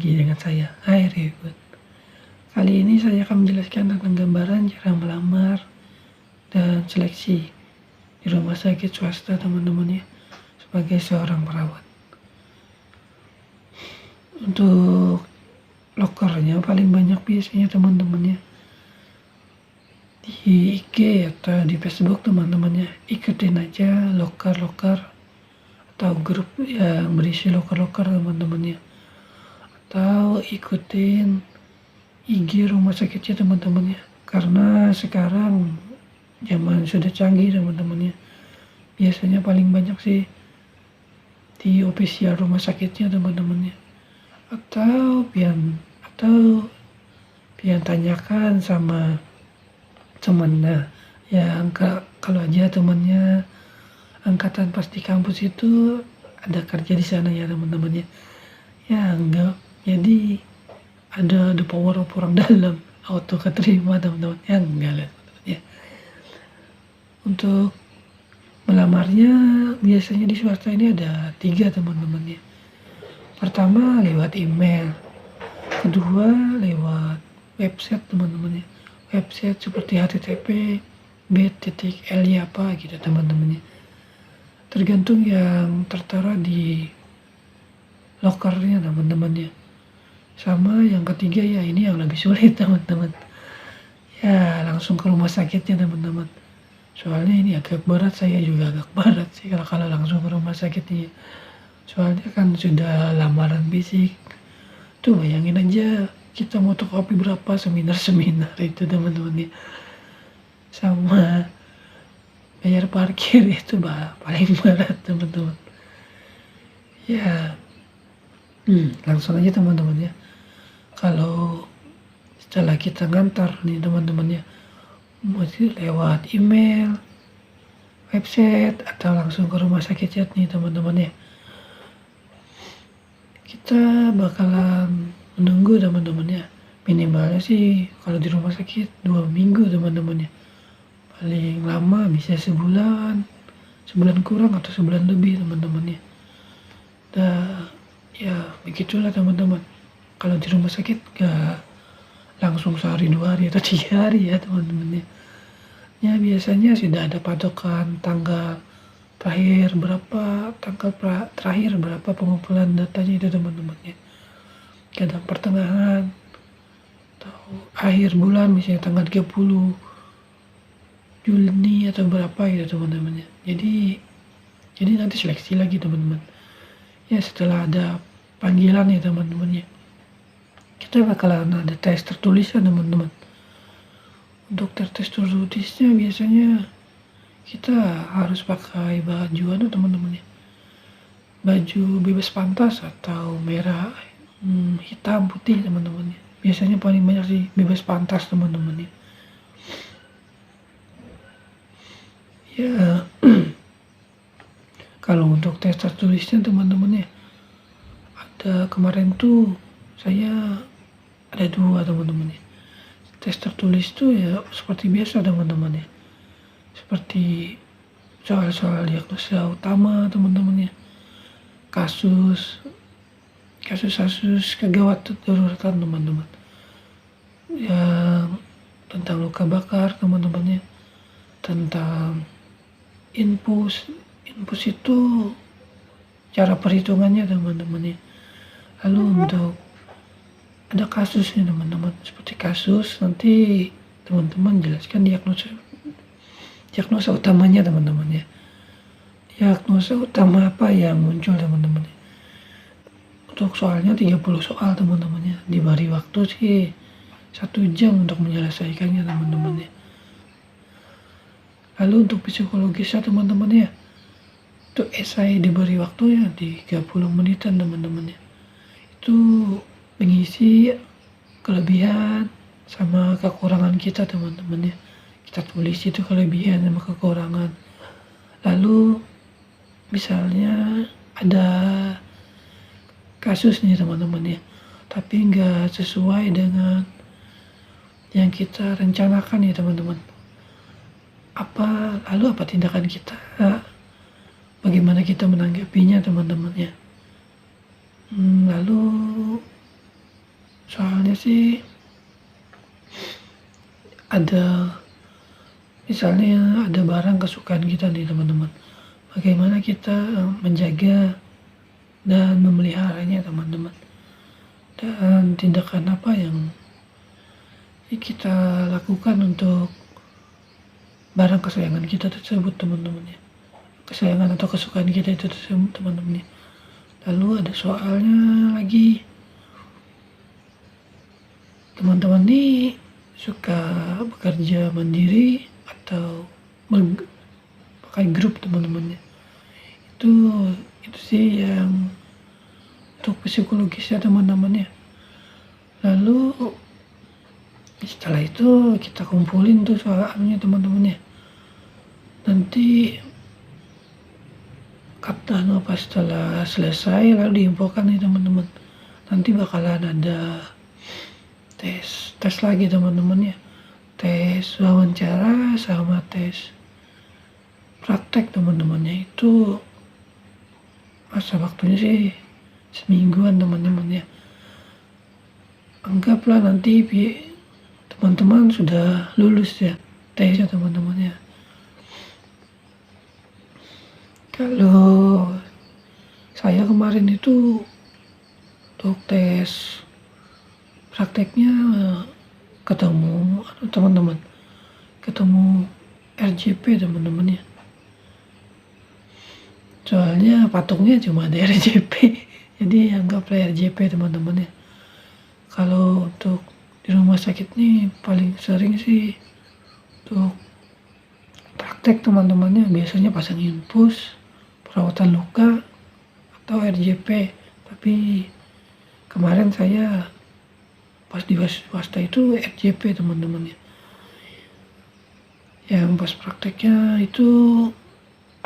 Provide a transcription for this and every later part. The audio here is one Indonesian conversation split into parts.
lagi dengan saya. Hai Ribut. Kali ini saya akan menjelaskan tentang gambaran cara melamar dan seleksi di rumah sakit swasta teman-teman ya, sebagai seorang perawat. Untuk lokernya paling banyak biasanya teman-teman ya di IG atau di Facebook teman-teman ya, ikutin aja loker-loker atau grup yang berisi loker-loker teman-teman ya, atau ikutin IG rumah sakitnya teman-teman ya, karena sekarang zaman sudah canggih teman-teman ya. Biasanya paling banyak sih di official rumah sakitnya teman-teman ya, atau pian tanyakan sama temannya yang kalau aja temannya angkatan pas di kampus itu ada kerja di sana ya teman-teman ya. Ya enggak, jadi ada the power of orang dalam, auto keterima teman-teman ya, enggak lah teman-teman ya. Untuk melamarnya biasanya di swasta ini ada 3 teman-teman ya. Pertama lewat email, kedua lewat website teman-teman ya, website seperti http bit.ly apa gitu teman-teman ya, tergantung yang tertera di lokernya teman-teman ya. Sama yang ketiga ya, ini yang lebih sulit teman-teman ya, langsung ke rumah sakitnya teman-teman. Soalnya ini agak berat, saya juga agak berat sih kalau langsung ke rumah sakitnya. Soalnya kan sudah lamaran fisik tuh, bayangin aja kita fotokopi berapa seminar itu teman-teman ya, sama bayar parkir itu paling berat teman-teman ya. Langsung aja teman-teman ya, kalau setelah kita ngantar nih teman-teman ya, mesti lewat email, website, atau langsung ke rumah sakit nih teman-teman ya, kita bakalan menunggu teman-teman ya. Minimalnya sih kalau di rumah sakit 2 minggu teman-teman ya, paling lama bisa sebulan kurang atau sebulan lebih teman-teman ya. Ya begitulah teman-teman, kalau di rumah sakit gak langsung sehari 2 hari atau 3 hari ya teman-teman ya. Ya biasanya sudah ada patokan tanggal terakhir berapa pengumpulan datanya itu teman-teman ya, kadang pertengahan atau akhir bulan, misalnya tanggal 30 Juni atau berapa gitu teman-teman ya. Jadi nanti seleksi lagi teman-teman ya, setelah ada panggilan ya teman-teman ya, kita bakalan ada tes tertulisnya teman-teman. Untuk tes tertulisnya biasanya kita harus pakai baju teman-teman ya, baju bebas pantas atau merah, hitam, putih teman-teman ya. Biasanya paling banyak sih bebas pantas teman-teman ya. Ya kalau untuk tes tertulisnya teman-teman ya, ada kemarin tuh saya ada 2 teman-teman ya. Tes tertulis tuh ya seperti biasa teman-teman ya, seperti soal-soal diagnosa utama teman-teman ya, kasus kegawat daruratan teman-teman, yang tentang luka bakar teman-teman ya, tentang infus itu cara perhitungannya teman-teman ya. Lalu untuk ada kasusnya teman-teman, seperti kasus nanti teman-teman jelaskan diagnosa utamanya teman-teman ya, diagnosa utama apa yang muncul teman-teman ya. Untuk soalnya 30 soal teman-teman ya, diberi waktu sih 1 jam untuk menyelesaikannya teman-teman ya. Lalu untuk psikologisnya teman-teman ya, untuk esai diberi waktu ya 30 menitan teman-teman ya. Itu mengisi kelebihan sama kekurangan kita teman-teman ya, kita tulis itu kelebihan sama kekurangan. Lalu misalnya ada kasus nih teman-teman ya, tapi nggak sesuai dengan yang kita rencanakan ya teman-teman, lalu apa tindakan kita, bagaimana kita menanggapinya teman-teman ya. Lalu soalnya sih ada misalnya ada barang kesukaan kita nih teman-teman, bagaimana kita menjaga dan memeliharanya teman-teman, dan tindakan apa yang kita lakukan untuk barang kesayangan kita tersebut teman-teman ya, kesayangan atau kesukaan kita itu tersebut teman-teman ya. Lalu ada soalnya lagi, teman-teman ini suka bekerja mandiri atau pakai grup teman-temannya. Itu sih yang untuk psikologisnya teman-teman ya. Lalu setelah itu kita kumpulin tuh soalnya teman-teman ya. Nanti kata apa setelah selesai lalu diinfokan nih teman-teman, nanti bakalan ada tes lagi teman-teman ya, tes wawancara sama tes praktek teman-temannya. Itu masa waktunya sih semingguan teman-teman ya. Anggaplah nanti teman-teman sudah lulus ya tesnya teman-teman ya. Kalau saya kemarin itu untuk tes prakteknya ketemu teman-teman, ketemu RJP teman-teman ya. Soalnya patungnya cuma ada RJP, jadi anggaplah RJP teman-teman ya. Kalau untuk di rumah sakit nih paling sering sih untuk praktek teman-temannya biasanya pasang infus, perawatan luka, atau RJP. Tapi kemarin saya pas di swasta itu RJP teman-teman ya. Yang pas prakteknya itu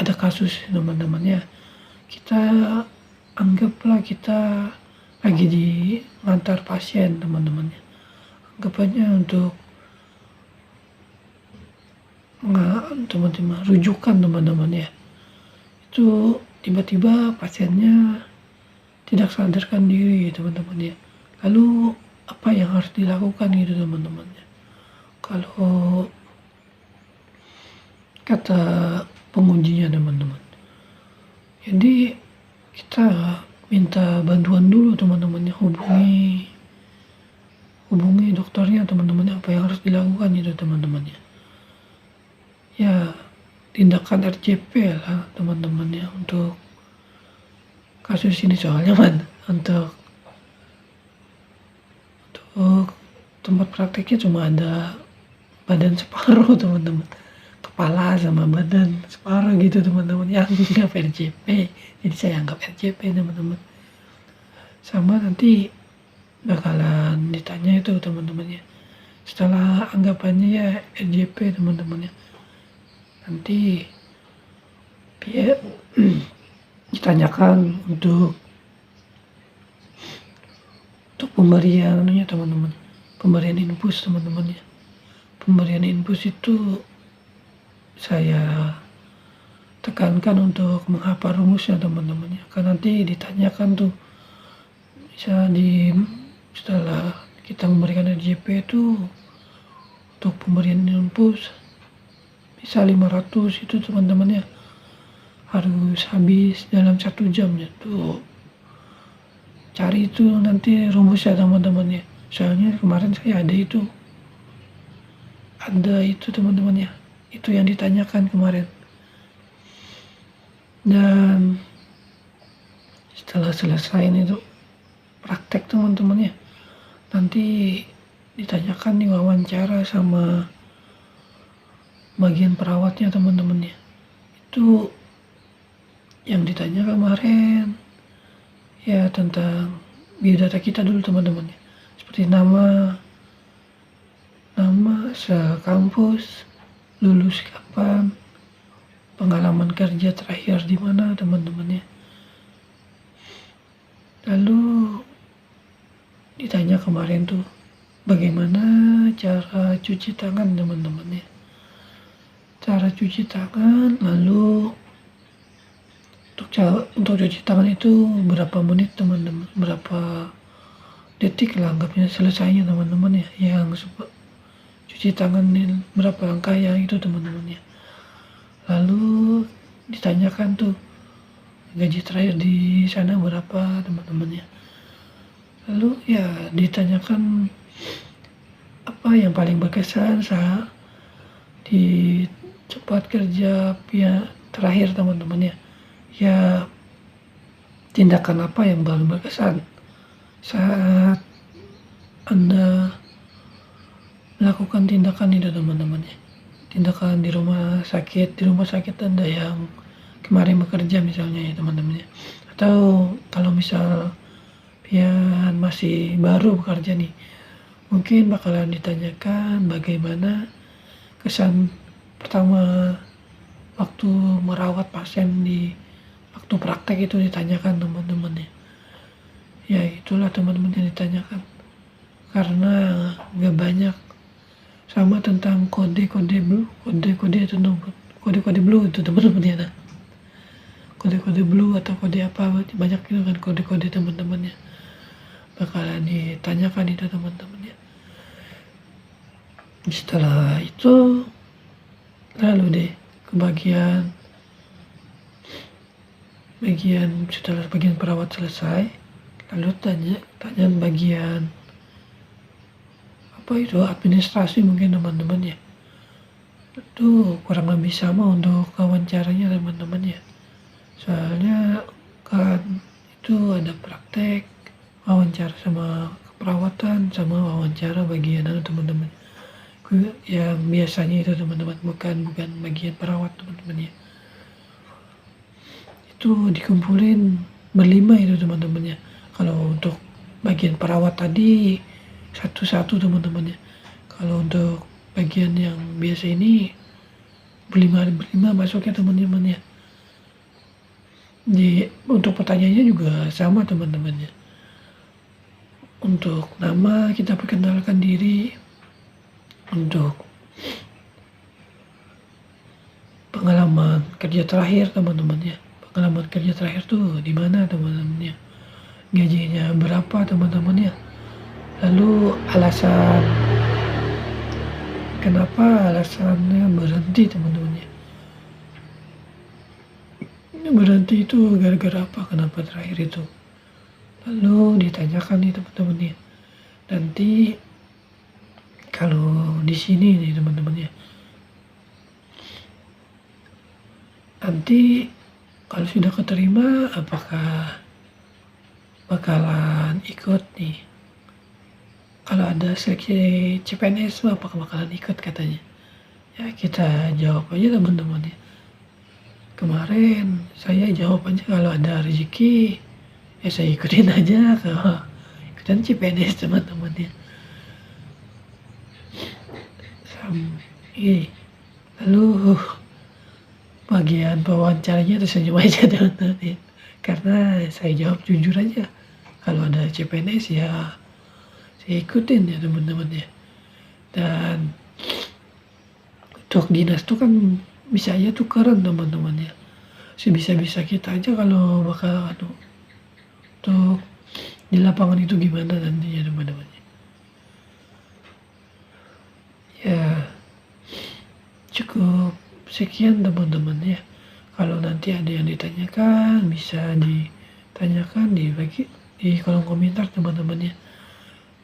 ada kasus teman-teman ya. Kita anggaplah kita lagi di ngantar pasien teman-teman ya. Anggapannya untuk teman-teman rujukan teman-teman ya. Itu tiba-tiba pasiennya tidak sadarkan diri teman-teman ya. Lalu apa yang harus dilakukan gitu teman-teman ya. Kalau kata pengujinya teman-teman, jadi kita minta bantuan dulu teman-teman ya, hubungi dokternya teman-teman, apa yang harus dilakukan itu teman-teman ya. Ya tindakan RJP lah teman-teman ya untuk kasus ini, soalnya untuk tempat prakteknya cuma ada badan separuh teman-teman, kepala sama badan separuh gitu teman-teman, yang anggap RJP, jadi saya anggap RJP teman-teman. Sama nanti bakalan ditanya itu teman-teman ya, setelah anggapannya ya RJP teman-teman ya, nanti ya ditanyakan untuk pemberiannya teman-teman, pemberian infus teman-teman ya. Pemberian infus itu saya tekankan untuk menghafal rumusnya teman-teman ya, karena nanti ditanyakan tuh bisa setelah kita memberikan RJP itu untuk pemberian infus bisa 500 itu teman-teman ya, harus habis dalam 1 jam ya. Tuh cari itu nanti rumusnya teman-teman ya, soalnya kemarin saya ada itu teman-teman ya, itu yang ditanyakan kemarin. Dan setelah selesai itu praktek teman-teman ya, nanti ditanyakan nih wawancara sama bagian perawatnya teman-teman ya. Itu yang ditanya kemarin ya tentang biodata kita dulu teman-teman ya, seperti nama sekampus, lulus kapan, pengalaman kerja terakhir di mana teman-teman ya. Lalu ditanya kemarin tuh bagaimana cara cuci tangan teman-teman ya, cara cuci tangan. Lalu untuk cuci tangan itu berapa menit teman-teman, berapa detik lah anggapnya selesainya teman-teman ya, yang cuci tangan berapa langkah ya itu teman-teman ya. Lalu ditanyakan tuh gaji terakhir di sana berapa teman-teman ya. Lalu ya ditanyakan apa yang paling berkesan saat di tempat kerja pihak terakhir teman-teman ya. Ya tindakan apa yang paling berkesan saat Anda melakukan tindakan itu teman-teman ya. Tindakan di rumah sakit Anda yang kemarin bekerja misalnya ya teman-teman ya. Atau kalau misal pian masih baru bekerja nih, mungkin bakalan ditanyakan bagaimana kesan pertama waktu merawat pasien di waktu praktek itu ditanyakan teman-teman ya. Ya itulah teman-teman yang ditanyakan. Karena nggak banyak sama tentang kode-kode blue itu teman-teman ya. Nah, kode-kode blue atau kode apa banyak itu kan kode-kode teman-teman ya. Bakalan ditanyakan itu teman-teman ya. Setelah itu lalu deh ke setelah bagian perawat selesai, lalu tanya bagian apa itu administrasi mungkin teman-teman ya. Itu kurang lebih sama untuk wawancaranya teman-teman ya. Soalnya kan itu ada praktek, wawancara sama keperawatan, sama wawancara bagian teman-teman. Yang biasanya itu teman-teman bukan bagian perawat teman-teman ya. Itu dikumpulin berlima itu teman-teman ya. Kalau untuk bagian perawat tadi satu-satu teman-teman ya. Kalau untuk bagian yang biasa ini berlima masuknya teman-teman ya. Untuk pertanyaannya juga sama teman-teman ya. Untuk nama kita perkenalkan diri, untuk pengalaman kerja terakhir teman-teman ya. Pengalaman kerja terakhir tuh di mana teman-teman ya. Gajinya berapa teman-teman ya. Lalu alasannya berhenti teman-teman ya. Berhenti itu gara-gara apa, kenapa terakhir itu. Lalu ditanyakan nih teman-teman ya. Nanti kalau di sini nih teman-teman ya. Nanti kalau sudah keterima apakah bakalan ikut nih. Kalau ada seleksi CPNS apakah bakalan ikut katanya. Ya kita jawab aja teman-teman ya. Kemarin saya jawab aja kalau ada rezeki ya saya ikutin aja, kalau ikutan CPNS teman-teman ya. Lalu bagian pewawancaranya tersenyum aja teman-teman ya. Karena saya jawab jujur aja, kalau ada CPNS ya saya ikutin ya teman-teman ya. Dan untuk dinas tuh kan bisa aja tukeran teman-teman ya. Sebisa-bisa kita aja kalau bakal untuk di lapangan itu gimana nantinya teman-teman ya. Cukup sekian teman-teman ya. Kalau nanti ada yang ditanyakan bisa ditanyakan di kolom komentar teman-teman ya.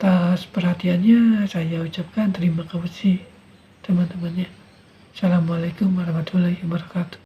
Atas perhatiannya saya ucapkan terima kasih teman-teman ya. Assalamualaikum warahmatullahi wabarakatuh.